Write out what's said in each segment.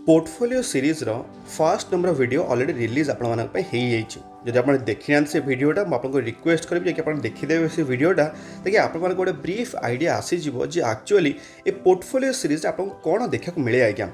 Portfolio series रो first number video already release आपण जदि आप देखी ना से वीडियोटा मुझे रिक्वेस्ट करी कि आप देखीदे से वीडियोटा ताकि आप गोटे ब्रीफ आइडिया आसीजिव जे एक्चुअली ए पोर्टफोलियो सीरीज आपको कौन देखा मिले आज्ञा।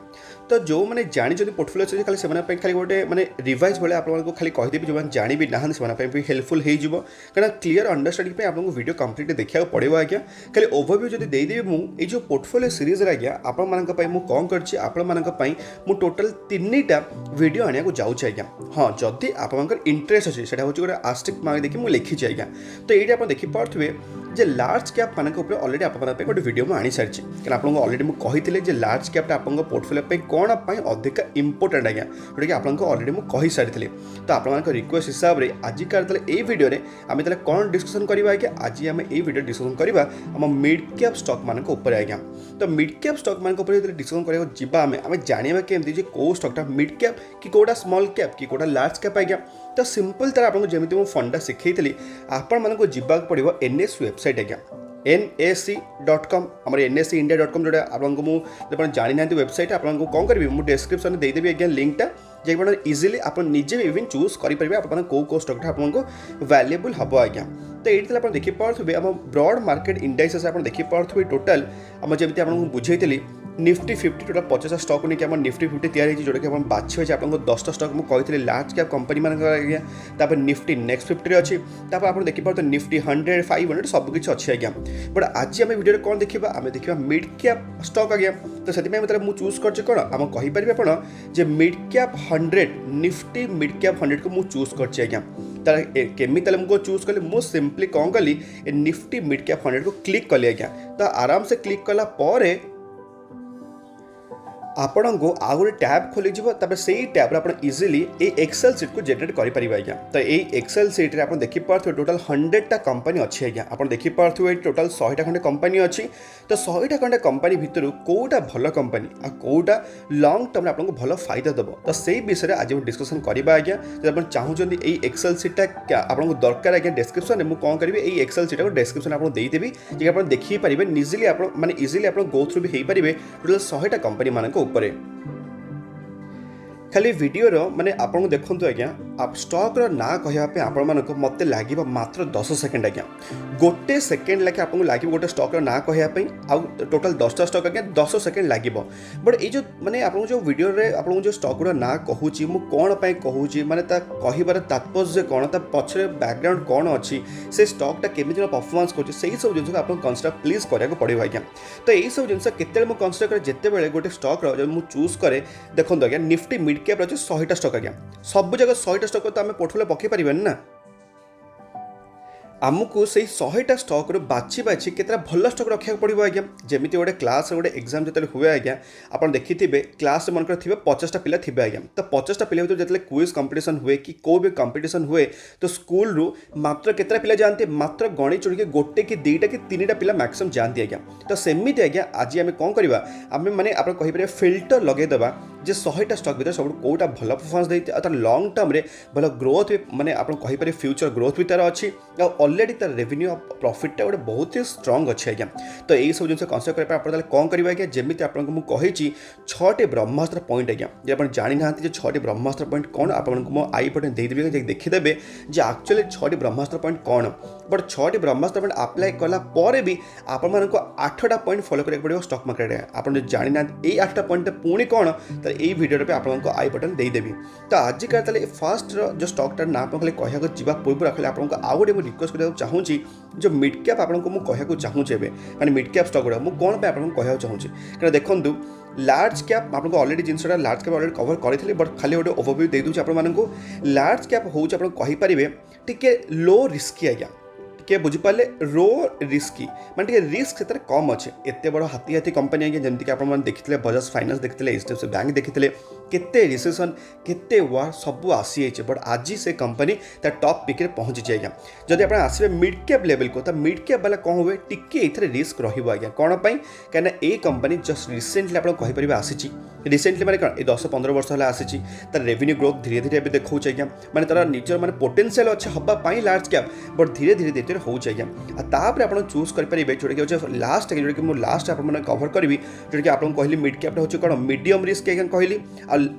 तो जो मैंने जानी पोर्टफोलियो सीरीज खाली से खाली गोटे मैंने रिवाइज भाई आपको खाली कहीदेवी जो मैंने जानी भी ना से हेल्पफुल हो कारण क्लीयर अंडरस्टांडिंग आपको वीडियो कंप्लीट देखा पड़ो आज्ञा। खाली ओवरव्यू जो देदेवी मुझे जो पोर्टफोलियो सीरीज आज्ञा आपण कौन कर टोटाल 3टा वीडियो आने को जाऊँ आज्ञा। हाँ जदि आप इंटरेस्ट अच्छे से गोटे आस्टिक मार्क देखिए मुझे लिखी आज्ञा। तो ये आप देखिपे जे लार्ज कैप मान ऑलरेडी आप गोटे वीडियो मुझे आनी सारी क्या आपको ऑलरेडी मुझे कही लार्ज कैप्टा आप पोर्टफोलियो कौन अधिक इंपोर्टेंट आज्ञा जोटा कि आपको ऑलरेडी मुझे कही सारी। तो आप रिक्वेस्ट हिसाब से आजिकार ये वीडियो आम कौन डिस्कसन करवा आज्ञा। आज आम ये वीडियो डिस्कसन करवा आम मिड कैप स्टॉक मान आज्ञा। तो मिड कैप स्टॉक मान डिस्कसन करवा आम जाना केमती कौ स्टॉकटा मिड कैप कि कौटा स्मॉल कैप कि कौटा लार्ज कैप आज्ञा। तो सिंपल तरह आपको जमी मुझे फंडा शिखई आपण मानक जावाक पड़ो एनएस वेबसाइट आज्ञा NAC.com आम NACindia.com जोटा आपको जानी ना वेबसाइट आपको कौन करी मुझे डिस्क्रिप्शन में देदेवी आज्ञा लिंकटा जो इजिली आप निजे इवन चूज करेंगे आपको कौ स्टॉकटा आपको वैल्यूएबल हम आज्ञा। तो ये आप देखिपे आम ब्रॉड मार्केट इंडेक्स आप देखिपे टोटाल आम जमी आपको बुझे निफ्टी 50 टोटाल 50 स्टॉक नहीं आम निफ्टी 50 तैयारी जोटा कि बाछे आपको 10टा स्टॉक मुझे कही लार्ज कैप कंपनी मान आज्ञा। निफ्टी नेक्स्ट 50 अच्छी आप देखिए निफ्टी 100 500 सबकि अच्छी आज्ञा। बट आज आम वीडियो कौन देखा आम देखा मिड कैप स्टॉक आज्ञा। तो से मतलब मुझे चूज कर कौन आम कहीपर आप mid cap 100 Nifty mid cap 100 को मुझे चूज कर आज्ञा। केमी मुझे चूज कली मुझे सिंपली कौन कली निफ्टी मिड कैप 100 को क्लिक कली आज्ञा। तो आराम से क्लिक कला आपण को आउ गोटे टैब खोली से टैब्रे आप इजिली ये एक्सेल सीट को जेनेट करेंगे आज्ञा। तो ये एक्सेल सीट्रे आप देखिपे टोटाल 100टा कंपनी अच्छी आज्ञा। आप देखिपे टोटाल 100टा खंडे कंपनी अच्छी। तो 100टा खंडे कंपनी भितर कौटा भल कंपनी आ कौटा लंग टर्म आपको भल फायदा दब तो से विषय आज डिस्कसन करवा आज्ञा। जब आप चाहते ये एक्सेल सीटा आपको दरकार आज्ञा डिस्क्रिप्शन में कौन करेंगे ये एक्सेल सीटा को डिस्क्रिप्शन आपको देदेवी जी आप देखिपारे इजिली आप इजिली आप गो थ्रू भी हो पारे टोटाल 100टा कंपनी मान खाली वीडियो माने आपन देखु आज्ञा। आप स्टॉक रो ना कहवाई आपण मानक मत लगे मात्र 10 सेकेंड आज्ञा। गोटे सेकेंड लगे आपको लगे गोटे स्टॉक रो ना कहवाई आउ टोटाल 10टा स्टॉक आज्ञा 10 सेकेंड लगे। बट ये जो माने आपको जो वीडियो रे आपको जो स्टॉक रो ना कहूँ मु कौन कहूँ माने कहबार तात्पर्य कौन पछरे बैकग्राउंड कौन अच्छी से स्टॉकटा केमी परफॉर्मेंस कर सब जिन आपको कंसिडर प्लीज कराया पड़ो आज्ञा। तो यही सब जिन केते कंसिडर करे जिते गोटे स्टॉक रो जब मुझे चूज करे देखो आज्ञा निफ्टी मिड कैप अच्छे 100टा स्टॉक आज्ञा। सब जगह 100टा स्टॉक तो आम पोर्टफोलियो पकई पारे ना आमको से 100टा स्टॉक बाछी बाछी केतरा भल स्टॉक रखा पड़ो आज्ञा। जमी गोटे क्लास गोटे एग्जाम जो हुए आज्ञा आप देखिए क्लास मन थे 50टा पिला थे आज्ञा। तो 50टा पिला भर जो क्विज कंपटीशन हुए कि को भी कंपटीशन हुए तो स्कूल रू मात्र केतरा पिला जाते मात्र गणी चुड़ी गोटे कि 2टा कि 3टा पिला मैक्सिमम जाती आज्ञा। तो सेमती आज्ञा आज आम कौन करवा आम मैंने आप कहीपर फिल्टर लगेदेवा जे 100टा स्टॉक भर सब कौटा भल परफॉर्मेंस देती तार लंग टर्म रे भल ग्रोथ भी माने आप कहीपर फ्यूचर ग्रोथ भी तार अच्छी ऑलरेडी तार रेवेन्यू प्रॉफिट गोटे बहुत ही स्ट्रंग अच्छे आज्ञा। तो यही सब जिन कनसिडर करेंगे कौन करेंगे आज्ञा जमी आपको मुझे 6टी ब्रह्मास्त्र पॉइंट आज्ञा जे आप जानी ना 6टी ब्रह्मास्त्र पॉइंट कौन आपको आई बटन देदेवी देखीदेवे जे एक्चुअली 6टी ब्रह्मास्त्र पॉइंट कौन। बट 6टी ब्रह्मास्त्र पॉइंट अप्लाई कला भी आपण 8टा पॉइंट फॉलो करा पड़ो स्टॉक मार्केट आप जानी ना ये 8टा पॉइंट पुणी कौन तो यही वीडियो पे आपको आई बटन देदेवी। तो आजिका फास्ट जो स्टॉकटा ना आप कहूँ जा पूर्व खाली आपको आउ गए रिक्वेस्ट करने चाहूँ जो मिड कैप आपको मुझे कहूँ चाहूँचे मैंने मिड कैप स्टॉक गुड़ा मुझे कौन आपको कहूँ चाहूँ क्या देखूँ लार्ज कैप आपको ऑलरेडी जिनसा लार्ज कैप ऑलरेडी कवर करें बट खाली गोटे ओवरव्यू दे दूँ आपको लार्ज कैप हूँ आप कहींपारे टे लो रिस्की आज्ञा के बुझिपारे रो रिस्की माने रिस्क से कम अच्छे एत बड़ हाथी हाथी कंपनी आज्ञा जमीक आप देखते बजाज फाइनेंस देखते HDFC बैंक देखते केते रिसेसन केते वार सब आसी बट आज से कंपनी तार टॉप पिक पहुँची आज्ञा। जब आप आसवे मिड कैप लेवल को तो मिड कैप वाला कौन हुए टिके रिस्क रहा कौन पाई कहीं ये कंपनी जस्ट रिसेंटली आप कहींपारे आसी रिसेंटली मैंने कौन 10-15 वर्ष है आसी तार रेवेन्यू ग्रोथ धीरे धीरे भी देखा आज्ञा मैंने तार निजर मैंने पोटेंशियल अच्छे हाँपाई लार्ज कैप बट धीरे धीरे धीरे धीरे होगा आज्ञा तापर आप चूज करेंगे जोटा कि लास्ट जोटा कि मुझे लास्ट आप कवर करी जोटा कि आपको कहली मिड कैप हूँ कौन मीडियम रिस्क आज्ञा कहली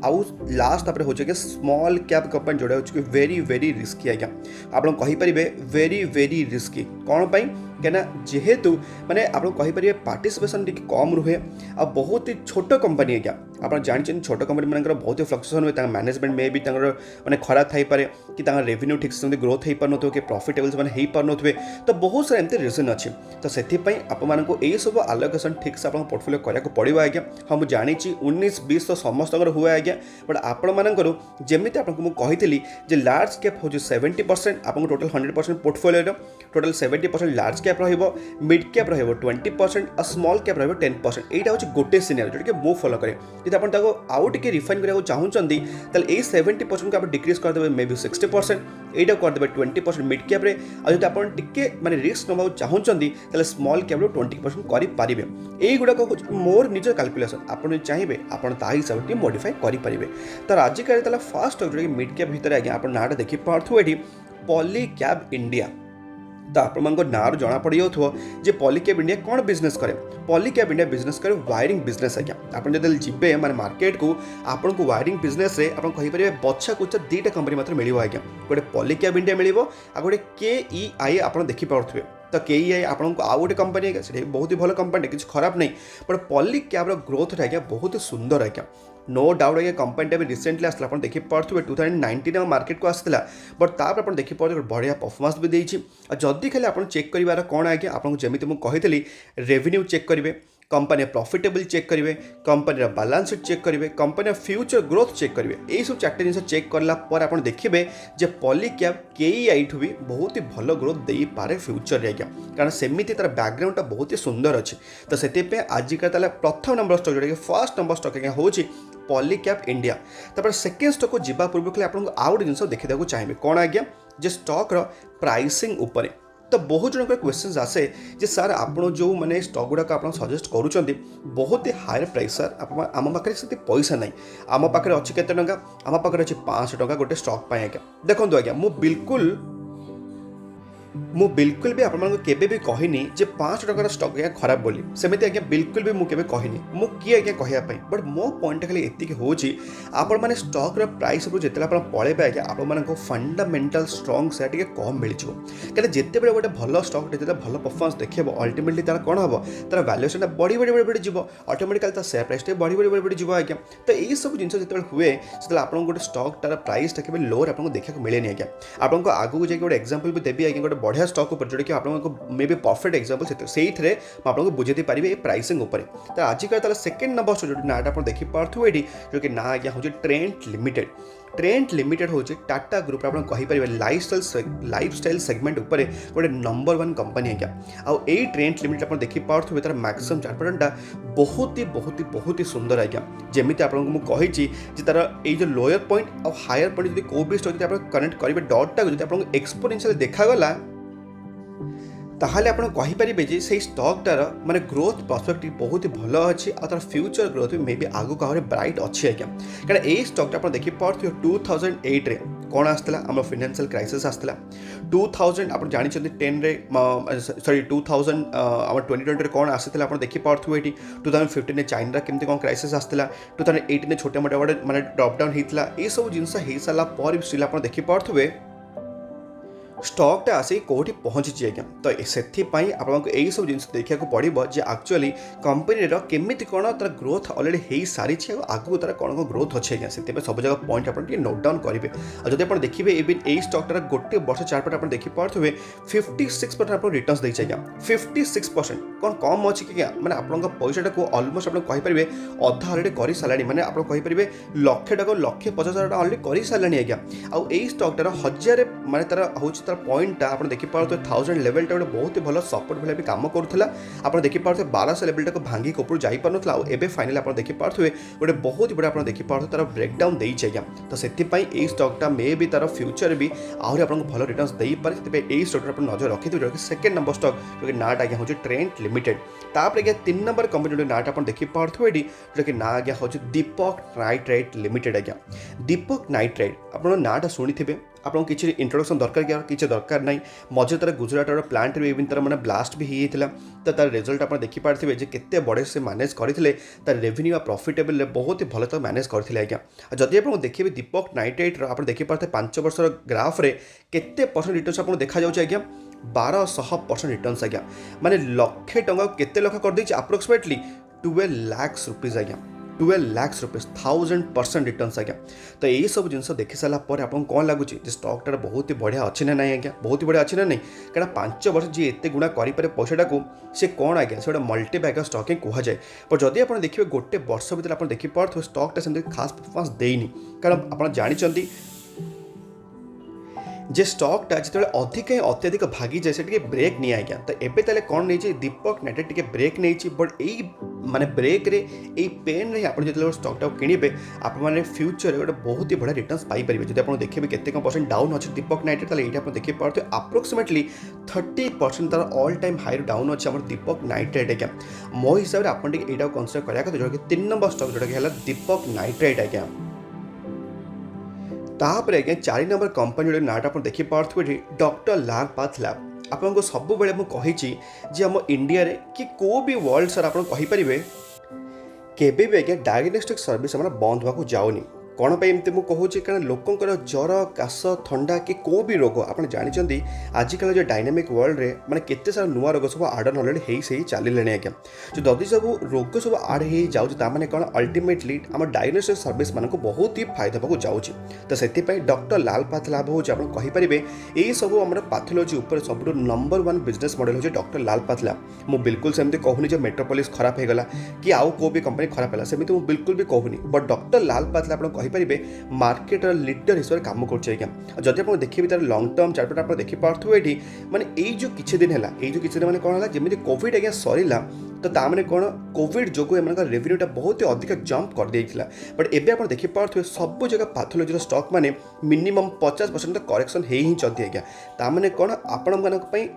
आउ लास्ट हूँ स्मॉल कैप कंपनी जोटा हूँ वेरी वेरी रिस्की आज्ञा आप कहींपर वेरी वेरी रिस्की कौन पाई क्या जेहेतु माने आप कहींपर पार्टिसिपेसन टी कम रुहे आ बहुत ही छोट कंपनी आज्ञा आप जानते छोट कंपनी मान बहुत ही फ्लक्चुएसन हुए मैनेजमेंट में भी मैंने खराब थी पारे कि रेवेन्यू ठीक से ग्रोथ हो पार कि प्रॉफिटेबल से पार नुए तो बहुत सारा एमती रिजन अच्छी तो से आपको यही सब आलोकेशन ठीक से आप पोर्टफोलियो कराया पड़ो आज्ञा हाँ मुझे जानी 19-20 तो समस्त हुए आज्ञा बट आपण मानकर जमी आपको कही लार्ज कैप हूँ 70% आपको total 100% portfolio total 70% large cap mid cap 20% और स्मॉल कैप 10%। यहाँ हूँ गोटे सिनेरियो जोटा कि मु फॉलो करे यदि आप आउ टे रिफाइन करने चाहते ये 70% को आप डिक्रीज करदे मे बी 60% यहाँ करदे 20% मिड कैप आदि आप माने रिस्क नवा चाहते स्मॉल कैप 20% करेंगे यही गुड़ाक हूँ मोर निज कैलकुलेसन आप चाहिए आप हिसाब से मॉडिफाई करेंगे तो आजिकल फास्ट जो मिड कैप भितर आज्ञा आप नाटा देखी पार्थो ये पॉलीकैब इंडिया तो आप ना जना पड़ जाऊ जे पॉलीकैब इंडिया कौन बिजनेस करे पॉलीकैब इंडिया बिजनेस करे वायरिंग बिजनेस आज्ञा आप जो जीवे माने मार्केट को आपन को वायरिंग बिजनेस रे आप कहींपर बछा कुचा दुईटा कंपनी मात्र मिल आज्ञा गोटे पॉलीकैब इंडिया मिल आ गोटे KEI आप देखिपे तो KEI आपको आउ गोटे कंपनी है से बहुत ही भल कंपनी किसी खराब नहीं बट पॉलीकैब ग्रोथ आज्ञा बहुत ही सुंदर आज्ञा नो डाउट आज्ञा कंपनी भी रिसेंटली आसला आप देखिपे 2019 मार्केट को आसाला बट तापर आप देखिपे बढ़िया परफॉर्मेंस भी देती जदि खाली आप चेक करार कौन आज्ञा आपको जमी मुझे कही रेवेन्यू चेक करेंगे कंपनी प्रॉफिटेबल चेक करेंगे कंपनी बैलेंस शीट चेक करेंगे कंपनी फ्यूचर ग्रोथ चेक करेंगे यही सब 4 जिन चेक करापर आप देखिए जे पॉलीकैब KEI ठू भी बहुत ही भल ग्रोथ दे पारे फ्यूचर आज्ञा कारण सेमती तार बैकग्राउंड बहुत ही सुंदर अच्छी तो से आजिकल प्रथम नंबर स्टॉक जोटा कि फर्स्ट नंबर स्टॉक आज्ञा हूँ पॉलीकैब इंडिया तापर सेकेंड स्टॉक को जीवा पूर्व खाली आपको आउ गोटे जिन देखा चाहिए कौन आज्ञा जे स्टॉक प्राइसिंग उपरे तो बहुत जन क्वेश्चन आसे जे सर आप जो मैंने स्टॉक गुड़ाक आप सजेस्ट करुँच बहुत ही हायर प्राइस सर आम पाखे से पैसा ना आम पाखे अच्छी केते टंका आम पाखे अच्छी 500 टंका गोटे स्टॉक आज्ञा देखो आज्ञा मु बिल्कुल भी आपको केबे भी कहनी जे 500 टंकार स्टॉक आज्ञा खराब बोली सेमती आज्ञा बिल्कुल भी मुझे कहनी मु किए आज्ञा कहवाई बट मो पॉइंट खाली एतिक हूँ आपण मैंने स्टॉक प्राइस जिते आप पलैबे आज्ञा आप फंडामेंटाल स्ट्रंग से टे कम मिल कहीं जिते बड़े गोटे भल स्टॉक जो भल परफॉर्मेंस देखो अल्टीमेटली तार कौन हम तार वैल्यूएशन बढ़ी बढ़ी बढ़ी बढ़ी जीव ऑटोमेटिकली तार शेयर प्राइस बढ़ी बढ़ी बढ़ी बढ़ी जीव आज्ञा तो यही सब जिन जो हुए से आपको गोटे स्टॉक तार प्राइस टा के लोअर आपको देखा मिले आज्ञा आपको आगू जाकर गोटे एक्जांपल भी देवी आज्ञा गोटे बढ़िया स्टॉक ऊपर जोटा कि आपको मे बी परफेक्ट एक्जांपल से आपको बुझे पारे प्राइसिंग उपर तो आजिकल सेकेंड नंबर जो नाटा आप देखिपे ये जो कि ना आज्ञा हूँ ट्रेंड लिमिटेड हूँ टाटा ग्रुप आप कहींपर लाइफस्टाइल सेगमेंट उपर गोटे नंबर 1 कंपनी आज्ञा आउ यही ट्रेंड लिमिटेड आप देखिपे तार मैक्सिमम चार्ट पैटर्नटा बहुत ही सुंदर आज्ञा जमी आपको कही तार जो लोअर पॉइंट और हायर पॉइंट जो कौ भी स्टॉक आप कनेक्ट करेंगे डॉटा को आपको एक्सपोनेंशियल देखागला ताहले आपण कहींपारे जे से स्टॉकटार माने ग्रोथ पर्सपेक्टिव बहुत ही भल अच्छी और तार फ्यूचर ग्रोथ भी मे बी आगु कहरे ब्राइट अच्छी आज्ञा कारण यही स्टॉकटा आप देखिपे 2008 रे कौन आसला आम फाइनेंशियल क्राइसिस आसला 2000 आप जानते 10 रे सॉरी 2000 आम 2020 कौन आसाला आप देखिपे ये 2015 में चाइना केमती कौन क्राइसिस आसला 2018 में छोटे मोटे गोटे माने ड्रॉपडाउन होता यह सब जिन हो सारापर स्टिल आप देखिपे स्टॉकटा आसी कौटी पहुँची आज्ञा तो से आपको यही सब जिन देखा पड़ो जे एक्चुअली कंपनी केमी कौन तार ग्रोथ अलरेडी हो सारी आगू तार कौन कौन ग्रोथ अच्छे आज्ञा से सब जगह पॉइंट आप नोट डाउन करेंगे और जब आप देखिए इवन यही स्टॉकटार गोटे वर्ष चार्ट आप देखिपे 56% आप रिटर्न्स देती आज्ञा 56% कौन कम अच्छी कि मैंने आपको पैसाटा को अलमोस्ट आप कहींपर अधा अलरेडी कर सारे मैंने आप कहींपर 1,00,000 टाका 1,50,000 अलरेडी कर सारे आज्ञा आउ यही स्टॉकटार 1000 माने तार हूँ तार पॉइंटा आप देखिपे 1000 लेवलटा गोटे बहुत ही भल सपोर्ट भाई भी कम करूला। आप देखिपे 1200 लेवलटा को भांगी ऊपर जापारा और फाइनाली आप देखिपे गोटे बहुत बड़ा आप देखिपे तार ब्रेकडाउन देइछ आज्ञा। तो से स्टॉकटा मे भी तार फ्यूचर भी आहरी आपको भल रिटर्न्स दे पारे। यही स्टॉक आप नजर रखिए जो कि सेकेंड नंबर स्टॉक जो नाटा आज्ञा हूँ ट्रेंट लिमिटेड। तापर आज्ञा 3 नंबर कंपनी जो नाटा आप देखिपे जो कि ना आज्ञा हूँ दीपक नाइट्राइट लिमिटेड आज्ञा। दीपक नाइट्राइट आप नाटा शुणी थे आपको किसी इंट्रोडक्शन दरकार क्या किसी दरकार ना मझे तार गुजरात प्लांट भी इवन तार मैंने ब्लास्ट भी होता। तो तार रिजल्ट आप देखिपारे केते बड़े से मैनेज करते तार रेवेन्यू आ प्रॉफिटेबल बहुत ही भल तो मैनेज करते आज्ञा। जदि आप देखिए दीपक नाइट्राइट आप देखिपारे 5 वर्षर ग्राफ रे केते परसेंट रिटर्न्स आप देखा जाऊँ आज्ञा 1200% रिटर्न्स आज्ञा। माने लक्षे टंका केते लक्ष कर देछि अप्रोक्सीमेटली 12 लाख रुपीज आज्ञा। 12 लाख रुपीज 1000% रिटर्न्स आज्ञा। तो यही सब जिन देखी सारा पर आपको कौन लगुच स्टॉकटार बहुत ही बढ़िया अच्छी ना नहीं आज्ञा बहुत ही बढ़िया अच्छी ना नहीं कारण 5 वर्ष जी एत गुणा करें पैसाटा को सी कौन आज्ञा से गोटे मल्टीबैगर स्टॉक ही कहुए। पर जदि आप देखिए गोटे वर्ष भर आप देखिपे स्टॉकटा से खास परफॉर्मेंस देनी कारण आप जानते जे स्टॉकटा जो अधिक अत्यधिक भागी जाए से ब्रेक नहीं आज्ञा। तो एबे ताले कौन नहीं दीपक नाइट्राइट टे ब्रेक नहीं बट यही माने ब्रेक रे यही पेन रे आप जो स्टॉकटा किणवे आप फ्यूचर गोटे बहुत ही बढ़िया रिटर्न्स पाइपर। जब आप देखिए केते परसेंट डाउन अच्छे दीपक नाइट्राइट ताले आप देखिए अप्रोक्सीमेटली 30% तार ऑल टाइम हाई डाउन अच्छे दीपक नाइट्राइट आज्ञा। मो हिसाब से आप कनसीडर कराया कथा जो 3 नंबर स्टॉक जोटा कि दीपक नाइट्राइट आज्ञा। तापर आज्ञा 4 नंबर कंपनी जो नाटा आप देखिपे डॉक्टर लाल पाथ लैब। आपको सब बेले मुझे आम इंडिया रे कि को भी वर्ल्ड सर आप कहींपर केबे भी आज्ञा डायग्नोस्टिक सर्विस आम बंद होगा जाऊनी कौन पर एमती मुझे कहूँ कारण लोकंर ज्वर काश थंडा कि को भी रोग आप जानते आजिकल जो डायनामिक वर्ल्ड रे माने केते सारा नुआ रोग सब आड अलरेडी हो से चलिले आज्ञा। जो जदि सब रोग सब आड हो जाने कौन अल्टीमेटली आम डायग्नोस्टिक सर्विस मान को बहुत ही फायदा होगा जाऊँगी। तो से डॉक्टर लाल पाथ लैब हूँ आप कहींपर यही सब आम पैथोलॉजी उपर सब नंबर 1 बिजनेस मॉडल हूँ डॉक्टर लाल पाथ लैब। मुझे बिल्कुल सेमती कहूनी जो मेट्रोपोलिस खराब होगा कि आउ को भी कंपनी खराब है सेमती मुझे बिल्कुल भी कहूनी but doctor Lal path lab आप मार्केट लीडर हिसाब से कम कर। जदि आप देखिए तार लंग टर्म चार्ट आप देखिपे ये माने यही जो किसी दिन है ये जो किसी दिन मैंने कौन है जमी कोविड आज्ञा सरला तो ताने कौन कोविड जो रेवेन्यूटा बहुत ही अधिक जंप कर देता। बट एबे आप देखिपे सब जगह पैथोलॉजी स्टॉक माने मिनिमम 50% करेक्शन हो ही चलती आज्ञा। ताने कौन आपण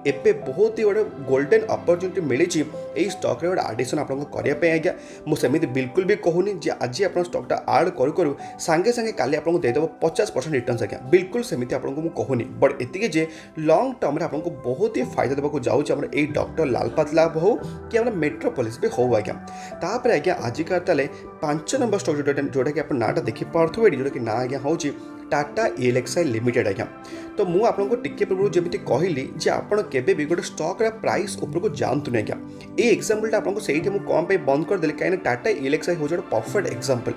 एबे बहुत ही गोटे गोल्डन अपॉर्चुनिटी मिली यही स्टॉक गोटे आडिशन आपको करने आज्ञा। मुझे बिल्कुल भी कहूनी आज आप स्टॉकटा आड करूँ करूँ सांगे सांगे काली आपको देदेव 50% रिटर्न्स आज्ञा बिल्कुल सेमती आपको मुझे कहूनी बट एति जे लंग टर्म आपको बहुत ही फायदा देवाक जाऊँगी डॉक्टर लाल पाथ लैब हो कि मेट्रोपोलिस भी हो आज्ञा। तापर आज्ञा आजिका ताले 5 नंबर स्टॉक जोटा कि आप नाटा देखिपे जोटा कि ना आज्ञा हूँ टाटा ELXI लिमिटेड आज्ञा। तो मुझे आपको टिके पूर्व जमी कहली जे आप भी गोटे स्टॉक प्राइस उपरको जातुनि आज्ञा। ये एग्जाम्पलटा आपको से कौन पे बंद करदेली कहीं टाटा ELXI हूँ गोटे परफेक्ट एग्जाम्पल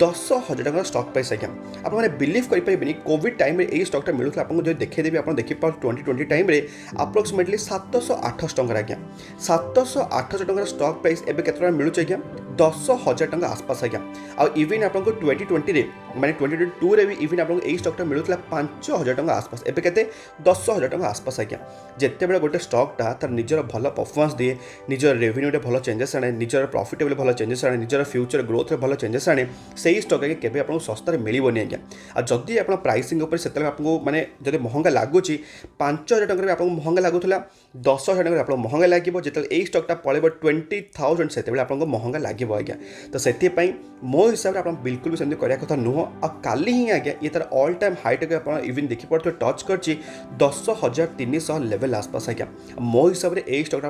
10,000 टकर स्टॉक प्राइस आज्ञा। आप बिलीव करेंगे कोविड टाइम ये स्टॉकटा मिलूला आपको जो देखीदेवी आप देखिपे 2020 टाइम अप्रोक्सीमेटली 728 टकर आज्ञा। 728 टकर स्टॉक प्राइस एवं केत मिलूँ आज्ञा 10,000 टका आसपास आज्ञा। आउ इवन आपको 2020 माने 2022 रे भी इवन आपको यही स्टॉकटा मिलूला 5,000 टका आसपास एवं केते 10,000 टका आसपास आज्ञा। जिते बड़े गोटे स्टॉकटा तार निजर भल परफॉर्मेंस दिए निजर रेवेन्यूटे भल चेंजेस आने निजर प्रॉफिटेबल भल चेंजेस आने निजर फ्यूचर ग्रोथ भल चेंजेस आने से स्टॉक आगे केबे आपको सस्तार मिलबनी आज्ञा। आ जदि आप प्राइसिंग उपर से आपको माने जब महंगा लगुच 5,000 टकर आपको महंगा लगुला 10,000 टकर आपको महंगा लगे जो यही स्टॉकटा पड़े 20,000 से आपको महंगा लगे आज्ञा। तो से मो हिसाब से आप बिल्कुल भी सेमती कराया कथा नुह आ काली ही आज्ञा ये तार ऑल टाइम हाइट आप इवन देखिपे टच कर 10,300 लेवल आसपास आज्ञा। मो हिसाब से यही स्टॉक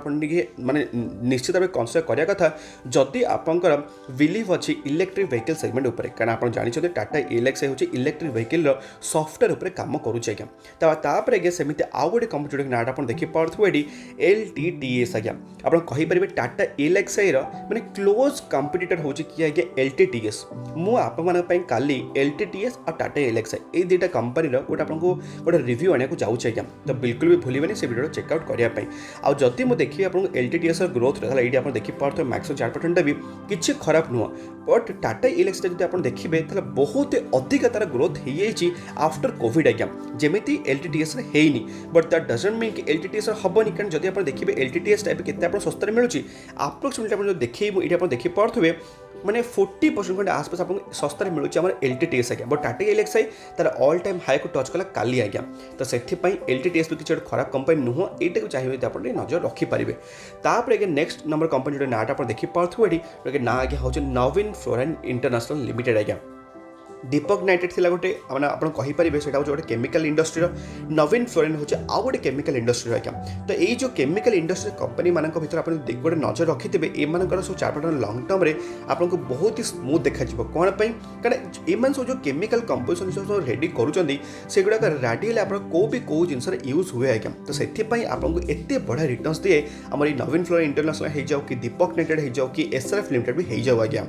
माने निश्चित भाव कनसीडर कराया कथा जदि आपंकर बिलीव अच्छी इलेक्ट्रिक व्हीकल सेगमेंट उपर कारण आप जानते टाटा ELXI हूँ इलेक्ट्रिक व्हीकल सॉफ्टवेयर उपर काम करुचे आज्ञा। तापर आज्ञा सेमती आउ गोटे कंपनी ना आप देखिपे LTTS आज्ञा। आप कहींपर टाटा ELXI माने क्लोज कंपिटिटर हो कि आज्ञा एलटीटीएस मु आपको काली एलटीटीएस और टाटा एलेक्साई ये दुटा कंपनी गोटे आपको गोटे रिव्यू आने को जाऊँच आज्ञा तो बिल्कुल भी भूलें से वीडियो चेकआउट करने आउ जदि मुझे देखिए आपको एलटीटीएस ग्रोथ रहा ये देखिए मैक्सिमम 4% भी किसी खराब नुह बट टाटा एलेक्सा जब आप देखिए तो बहुत अधिक तार ग्रोथ हो जाए आफ्टर कोविड आज्ञा जमी एलटीटीएस है बट दैट डजंट मीन कि एलटीटीएस हेनी कारण जब आप देखिए एलटीटीएस टाइप के सस्तार मिलूँ आप्रोक्सीमेटली आप देखिए ये देखिए पारे मैंने 40% खंडे आसपास आपको सस्तार मिलूँ आम एलटीटीएस आज्ञा बट टाटा एलेक्साई तार ऑल टाइम हाई को टच कला काली आज्ञा तो से एलटीटीएस भी किसी खराब कंपनी नुह यहाँ चाहिए आप नजर रखिपारे तापर आज्ञा नेक्स्ट नंबर कंपनी जो नाटा आप देखिए ये ना आज्ञा हूँ नवीन फ्लोराइन इंटरनेशनल लिमिटेड आज्ञा दीपक नाइट्रेट थी गोटे मैंने आप कहींपारे से गोटे केमिकल इंडस्ट्री नवीन फ्लोराइन हूँ आउ गोटे केमिकल इंडस्ट्री आज्ञा तो ये जो केमिकल इंडस्ट्री कंपनी मान भर आप गोटे नजर रखिथे एम सब 4% लंग टर्म आपको बहुत ही स्मूथ देखा कौन कारण एम सब जो केमिकल कंपोजिशन सब रेडी करुँच राडियल आप कौ जिन यूज हुए आज्ञा तो से आपको एत बढ़िया रिटर्न्स दिए आम नवीन फ्लोराइन इंटरनेशनल हो जाऊ कि दीपक नाइट्रेट हो जाऊ कि एसआरएफ लिमिटेड भी हो जाऊ आज्ञा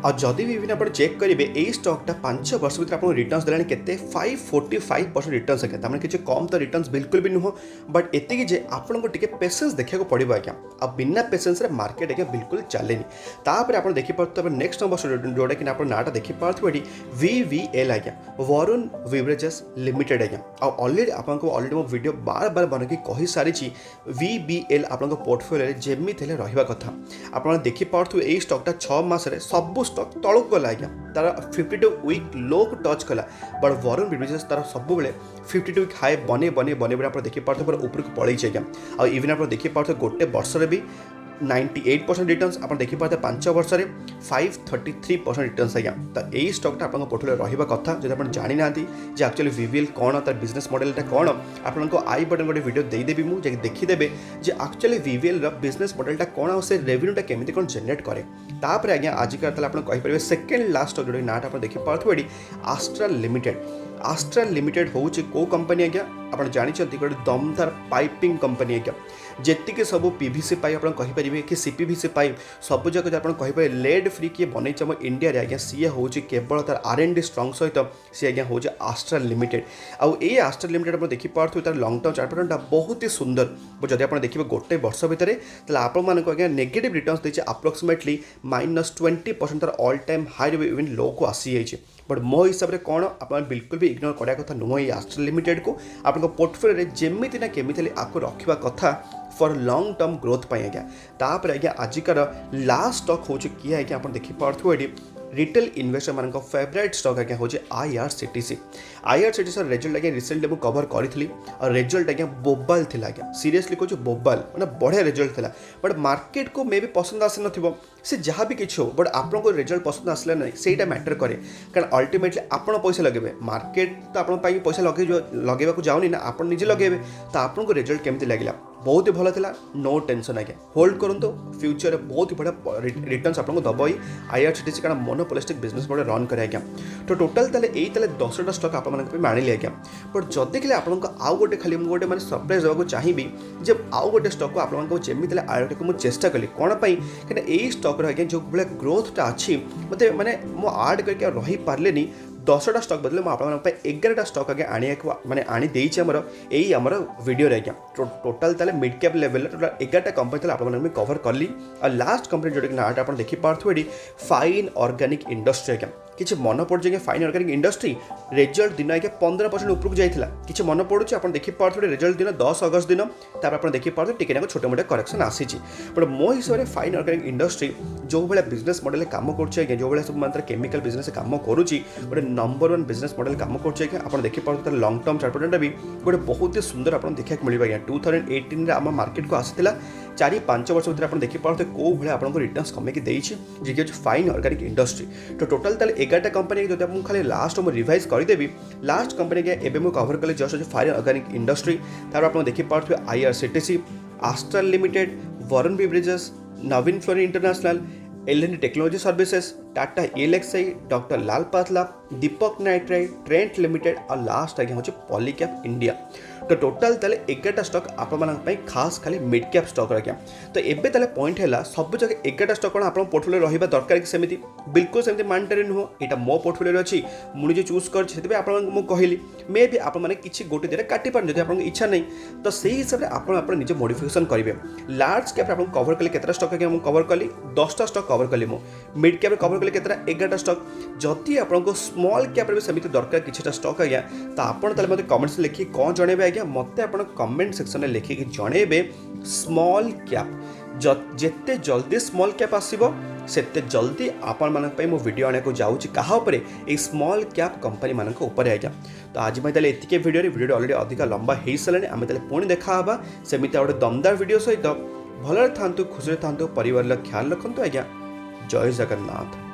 और जदि भी आप चेक करेंगे यही स्टॉकटा 5 वर्ष भर आपको रिटर्न्स देलानी केते 545% रिटर्न्स आज्ञा तमें किसी कम तो रिटर्न्स बिल्कुल भी नुह बट एति जे आपको टिके पेशेंस देखा पड़ो आज्ञा आ बिना पेशेंस रे मार्केट आज्ञा बिल्कुल चलेनी तापर आप देखिए नेक्स्ट नंबर जोटा कि आप नाटा देखिए VVL आज्ञा वरुण बेवरेजेस लिमिटेड आज्ञा ऑलरेडी आपको ऑलरेडी मो वीडियो बार बार बनकी कही सारी VVL आपको पोर्टफोलियो जमी थे रहा कथा आप देखिए यही स्टॉकटा 6 मास सब स्टॉक तलक गला आज्ञा तार 52 वीक लो को टच कला बट वरुण बेवरेजेस तार सब 52 वीक हाई बने बने बने आप देखिए ऊपर को पलैसे आज्ञा आ इवन आप देखिए गोटे वर्ष भी 98% रिटर्न्स आप देखिए 5 वर्ष में 533% रिटर्न्स आज्ञा तो यही स्टॉकटा आप पोर्टफोलियो रहा कथा जब आप जानी ना जे एक्चुअली VVL कौन तार बिजनेस मॉडलटा कौन आपको आई बटन गोटे वीडियो देदेवी मुझे देखीदेवे जे एक्चुअली VVL बिजनेस मॉडलटा कौन और से रेवेन्यूटा केमी कौन जेनेट करे तापर आज्ञा आजिकल आप कहींपारे सेकेंड लास्ट स्टॉक जो नाटा आप देखिए पारे आस्ट्राल लिमिटेड हूँ कौ कंपनी आज्ञा आप जानते गोटे दमदार पाइपिंग कंपनी आज्ञा जी सब PVC पाइप आप कहींपारे कि CPVC पाइप सब जगह आप कहींपारे लेड फ्री किए बनई आम इंडिया आज्ञा सी हूँ केवल तार R&D स्ट्रंग सहित सी आज्ञा हूँ आस्ट्राल लिमिटेड आउ ये आस्ट्राल लिमिटेड आप देखिए तार लंग टर्म 4% बहुत ही सुंदर जब आप देखिए गोटे वर्ष भितर आपको आज्ञा नेगेटिव रिटर्न्स देती अप्रोक्सीमेटली -20% तार ऑल टाइम हाई इवन लो को आसी जाइए बट मो हिसाब से कौन आप बिल्कुल भी इग्नोर करा कथा नुह ये आस्ट्राल लिमिटेड को आप पोर्टफोलियो जमी ना केमी आपको रखा कथा फॉर लॉन्ग टर्म ग्रोथ पाई आज्ञा तापर आज्ञा आजिकार लास्ट स्टॉक हूँ किए आज्ञा आप देखिए पारे रिटेल इन्वेस्टर मान फेवरेट स्टॉक आज्ञा हूँ IRCTC रिजल्ट आज्ञा रिसेंटली मुझे कवर करी और रिजल्ट आज्ञा बोबाल थी आज्ञा सीरियसली कहूँ बोबाल मैंने बढ़िया रिजल्ट था बट मार्केट को मे भी पसंद आसी न से जहाँ भी किसी हो बट आपको रिजल्ट पसंद आसला ना सहीटा मैटर करे कारण अल्टीमेटली आप पैसा लगे मार्केट तो आप पैसा लगे जाऊनी ना आप निजे लगे तो आपको रिजल्ट केमती लगे बहुत ही भल था नो टेंशन आज्ञा होल्ड करूँ फ्यूचर में बहुत ही बढ़िया रिटर्न्स आपको दब ही IRCTC कारण मोनोपोलिस्टिक बिजनेस मॉडल रन करे आज्ञा तो टोटाल ताले 10टा स्टॉक आप आनिली आज्ञा बट जब देखिए आपको आउ गोटे खाली गोटे मैंने सरप्राइज देवाक चाहिए जब आउ गोटे स्टॉक को आपको जमी आयोटा मुझे चेष्टा कली कौन कहीं यही स्टॉक आज्ञा जो भाई ग्रोथटा अच्छी मतलब मैंने मो आड करके रही पारे 10टा स्टॉक बदले मुझे 11टा स्टॉक आगे आने मैंने आनी यही आमर वीडियो आज्ञा टोटाल ताले मिड कैप लेवल टोटाल 11टा कंपनी आप कवर कली और लास्ट कंपनी जोटा कि नाटा आप देखिए फाइन ऑर्गेनिक इंडस्ट्री आज्ञा किसी मन पड़े फाइन ऑर्गेनिक इंडस्ट्री रिजल्ट दिन आज्ञा 15% उपरक जाइला किसी मन पड़ुचे आप देखिए पारे रिजल्ट दिन 10 अगस्त दिन तापर आप देखिए पारे टिके छोटे मोटे करेक्शन आसी बट मो हिसाब से फाइन ऑर्गेनिक इंडस्ट्री जो भाई बिजनेस मॉडल काम कर जो भाई सब मात्र केमिकल बिजनेस काम करुच्ची गोटे नंबर 1 बिजनेस मॉडल काम कर आप देखिए पारे लंग टर्म 4% भी गोटे बहुत ही सुंदर आप देखा मिले आज्ञा 2018 आम मार्केट को आसाला 4-5 वर्ष भर आप देखिए पारे कौ भाई आपको रिटर्न्स कमेकी जी फाइन ऑर्गेनिक इंडस्ट्री तो टोटाल ताले 11टा कंपनी जो आपको खाली लास्ट मुझे रिवाइज करदेवी लास्ट कंपनी एवं मुझे कवर कले जस्ट फाइन ऑर्गेनिक इंडस्ट्री तार आप देखिए पारे IRCTC Astral limited Varun beverages Navin fluorine international L&T technology services Tata Elxsi doctor Lal पाथला दीपक नाइट्राइट ट्रेंट लिमिटेड और लास्ट आगे हूँ पॉलीकैप इंडिया तो टोटाल ताले 11टा स्टॉक आपन खास खाली मिड कैप स्टॉक आज्ञा। तो एबे ताले पॉइंट है सब जगह 11टा स्टॉक कौन आप पोर्टफोलियो रहा दरकार कि सेमती बिल्कुल सेमती मानटेरी नुह यहाँ मो पोर्टफोलियो अच्छी मुझे चूज कर आपको कहली मे भी आपने किसी गोटे दिन काटि पार जब आपको इच्छा नहीं तो सही हिसाब से आप निजे मॉडिफिकेशन करेंगे। लार्ज कैप आपको कवर कले केतटा स्टॉक आज्ञा मुझे कवर कली 10टा स्टॉक कवर कली मु मिड कैप कवर कले केतटा 11टा स्टॉक जदि आपको स्मॉल कैप भी सेमती दरकार किछिटा स्टॉक आज्ञा तो आपन ताले मते कमेंट्स लिखि कौन जणेबे आज्ञा मते आपन कमेंट सेक्शन में लिखिक जणेबे स्मॉल कैप जेते जल्दी स्मॉल कैप आसीबो सेते जल्दी आपण मानक पई मो वीडियो आने को जाउची कहा ऊपर ए स्मॉल कैप कंपनी मानक ऊपर आज्ञा। तो आज मैं ताले एतिके वीडियो ऑलरेडी अधिक लंबा हेई सलाने आमे ताले पुणी देखा हबा सेमिति गोटे दमदार वीडियो सहित भलरे थांतु खुशी थांतु परिवार ख्याल रखंतु आज्ञा। जय जगन्नाथ।